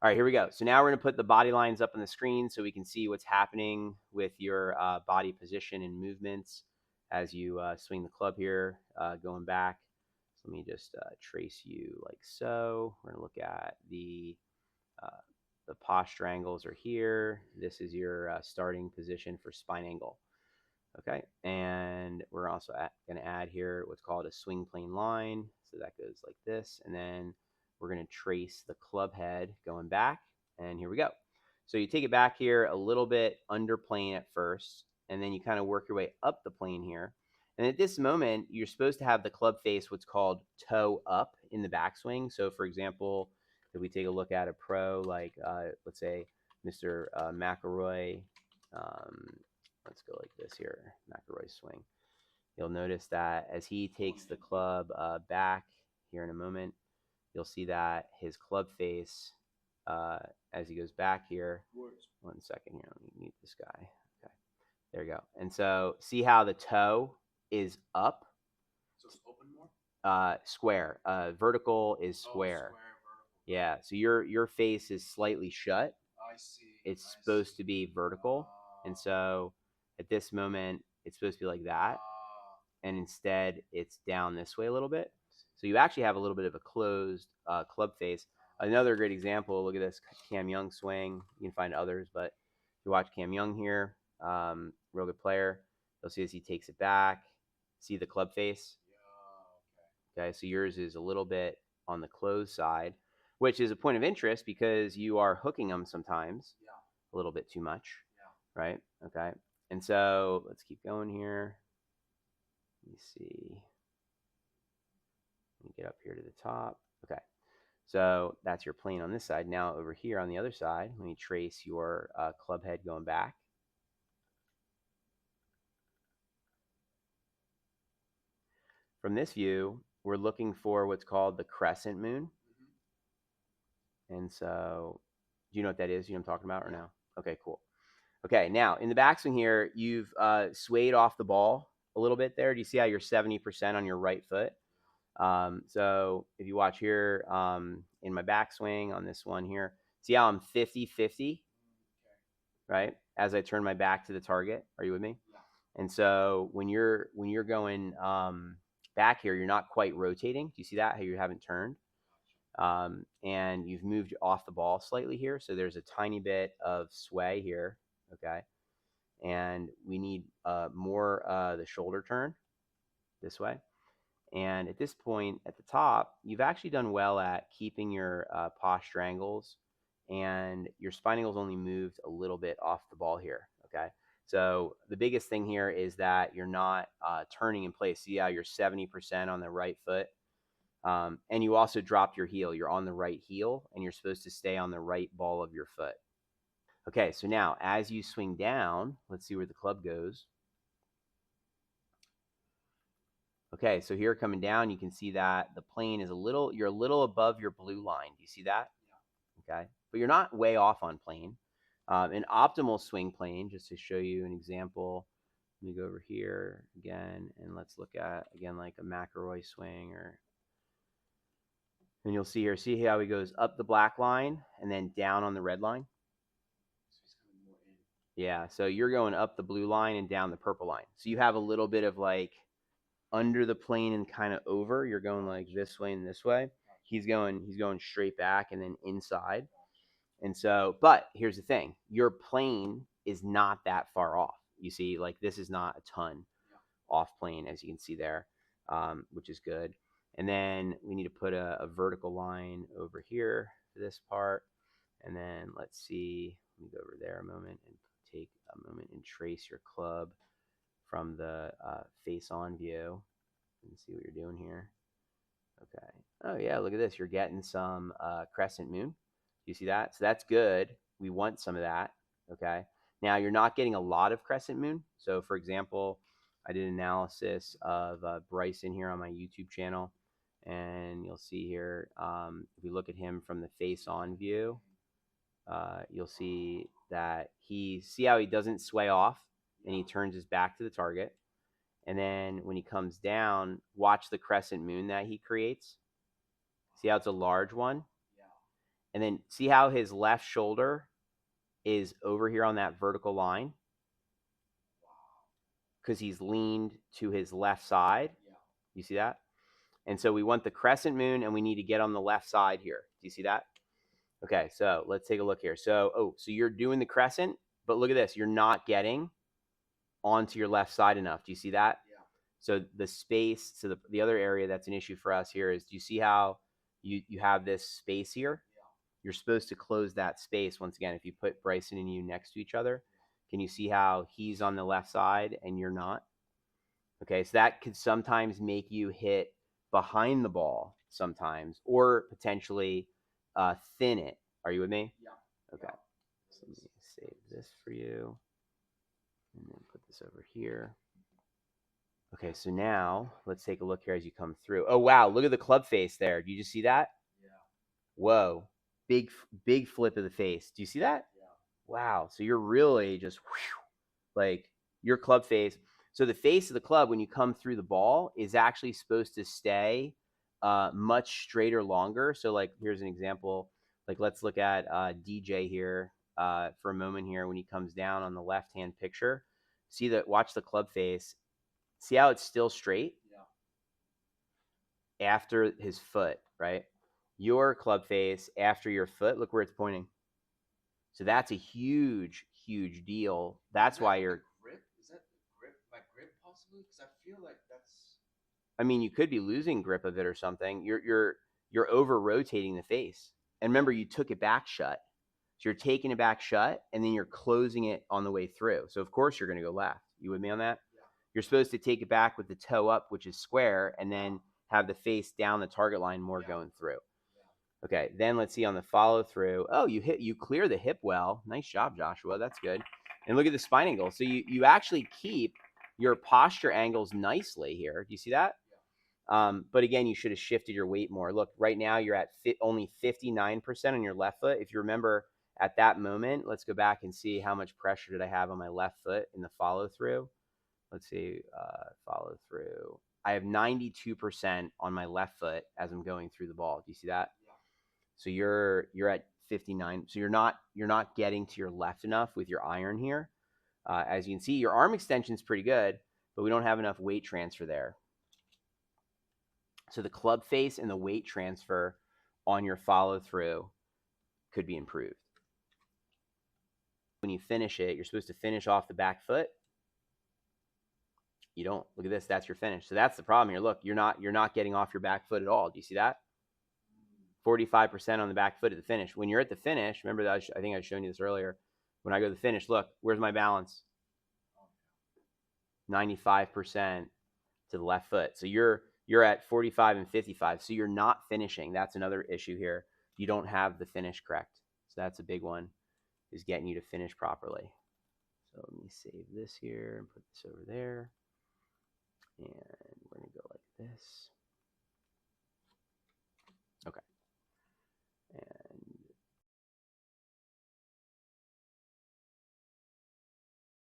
All right, here we go. So now we're going to put the body lines up on the screen so we can see what's happening with your body position and movements as you swing the club here, going back. So let me just trace you like so. We're going to look at uh, the posture angles are here. This is your starting position for spine angle. Okay, and we're also going to add here what's called a swing plane line. So that goes like this, and then we're going to trace the club head going back, and here we go. So you take it back here a little bit under plane at first, and then you kind of work your way up the plane here. And at this moment, you're supposed to have the club face what's called toe up in the backswing. So for example, if we take a look at a pro like, let's say, Mr. McElroy, um, let's go like this here, McElroy swing. You'll notice that as he takes the club back here in a moment, you'll see that his club face, as he goes back here. 1 second here, let me mute this guy. Okay, there you go. And so see how the toe is up? So it's open more? Square. Vertical is square. Oh, square, vertical. Yeah, so your face is slightly shut. I see. It's supposed to be vertical. And so at this moment, it's supposed to be like that. And instead, it's down this way a little bit. So you actually have a little bit of a closed club face. Another great example, look at this Cam Young swing. You can find others, but if you watch Cam Young here, real good player, you'll see as he takes it back. See the club face? Yeah, okay. Okay, so yours is a little bit on the closed side, which is a point of interest because you are hooking them sometimes a little bit too much, right? Okay, and so let's keep going here. Let me see. Let me get up here to the top. Okay, so that's your plane on this side. Now over here on the other side, let me trace your club head going back. From this view, we're looking for what's called the crescent moon. And so, do you know what that is? You know what I'm talking about or no? Okay, cool. Okay, now in the backswing here, you've swayed off the ball a little bit there. Do you see how you're 70% on your right foot? So if you watch here in my backswing on this one here, see how I'm 50-50, right? As I turn my back to the target. Are you with me? And so when you're going back here, you're not quite rotating. Do you see that? How you haven't turned? And you've moved off the ball slightly here. So there's a tiny bit of sway here. Okay. And we need more the shoulder turn this way. And at this point at the top, you've actually done well at keeping your posture angles, and your spine angles only moved a little bit off the ball here. Okay. So the biggest thing here is that you're not turning in place. See how you're 70% on the right foot. And you also dropped your heel. You're on the right heel, and you're supposed to stay on the right ball of your foot. Okay, so now as you swing down, let's see where the club goes. Okay, so here coming down, you can see that the plane is you're a little above your blue line. Do you see that? Yeah. Okay, but you're not way off on plane. An optimal swing plane, just to show you an example, let me go over here again, and let's look at, again, like a McElroy swing, and you'll see here, see how he goes up the black line and then down on the red line? So he's coming more in. Yeah, so you're going up the blue line and down the purple line. So you have a little bit of like under the plane and kind of over. You're going like this way and this way. He's going straight back and then inside. And so, but here's the thing: your plane is not that far off. You see, like this is not a ton off plane, as you can see there, which is good. And then we need to put a vertical line over here for this part. And then let's see, let me go over there a moment and take a moment and trace your club from the face on view and see what you're doing here. Okay. Oh yeah, look at this. You're getting some crescent moon. You see that? So that's good. We want some of that. Okay. Now you're not getting a lot of crescent moon. So for example, I did an analysis of Bryson here on my YouTube channel, and you'll see here if we look at him from the face on view, you'll see that see how he doesn't sway off and he turns his back to the target. And then when he comes down, watch the crescent moon that he creates. See how it's a large one? And then see how his left shoulder is over here on that vertical line? Because he's leaned to his left side. Yeah. You see that? And so we want the crescent moon, and we need to get on the left side here. Do you see that? Okay, so let's take a look here. So you're doing the crescent, but look at this. You're not getting onto your left side enough. Do you see that? Yeah. So the space, so the other area that's an issue for us here is, do you see how you have this space here? Yeah. You're supposed to close that space. Once again, if you put Bryson and you next to each other, can you see how he's on the left side and you're not? Okay, so that could sometimes make you hit behind the ball sometimes, or potentially thin it. Are you with me? Yeah. Okay. Yeah. So let me save this for you, and then put this over here. Okay, so now let's take a look here as you come through. Oh wow, look at the club face there. Do you just see that? Yeah. Whoa, big flip of the face. Do you see that? Yeah. Wow. So you're really just like your club face. So the face of the club when you come through the ball is actually supposed to stay much straighter longer. So like here's an example. Like let's look at DJ here for a moment here when he comes down on the left hand picture. See that? Watch the club face. See how it's still straight Yeah. after his foot, right? Your club face after your foot. Look where it's pointing. So that's a huge, huge deal. That's why you're. Grip? Is that the grip? My grip possibly? Because I feel like that's. I mean, you could be losing grip of it or something. You're over rotating the face. And remember, you took it back shut. So you're taking it back shut, and then you're closing it on the way through. So of course you're going to go left. You with me on that? Yeah. You're supposed to take it back with the toe up, which is square, and then have the face down the target line more going through. Okay, then let's see on the follow through. Oh, you clear the hip well. Nice job, Joshua. That's good. And look at the spine angle. So you actually keep your posture angles nicely here. Do you see that? But again, you should have shifted your weight more. Look, right now you're at only 59% on your left foot. If you remember at that moment, let's go back and see how much pressure did I have on my left foot in the follow through. Let's see, follow through. I have 92% on my left foot as I'm going through the ball. Do you see that? So you're at 59. So you're not getting to your left enough with your iron here. As you can see, your arm extension is pretty good, but we don't have enough weight transfer there. So the club face and the weight transfer on your follow through could be improved. When you finish it, you're supposed to finish off the back foot. You don't. Look at this. That's your finish. So that's the problem here. Look, you're not getting off your back foot at all. Do you see that? 45% on the back foot at the finish. When you're at the finish, remember that I think I was showing you this earlier. When I go to the finish, look, where's my balance? 95% to the left foot. So you're at 45 and 55. So you're not finishing. That's another issue here. You don't have the finish correct. So that's a big one, is getting you to finish properly. So let me save this here and put this over there. And we're going to go like this.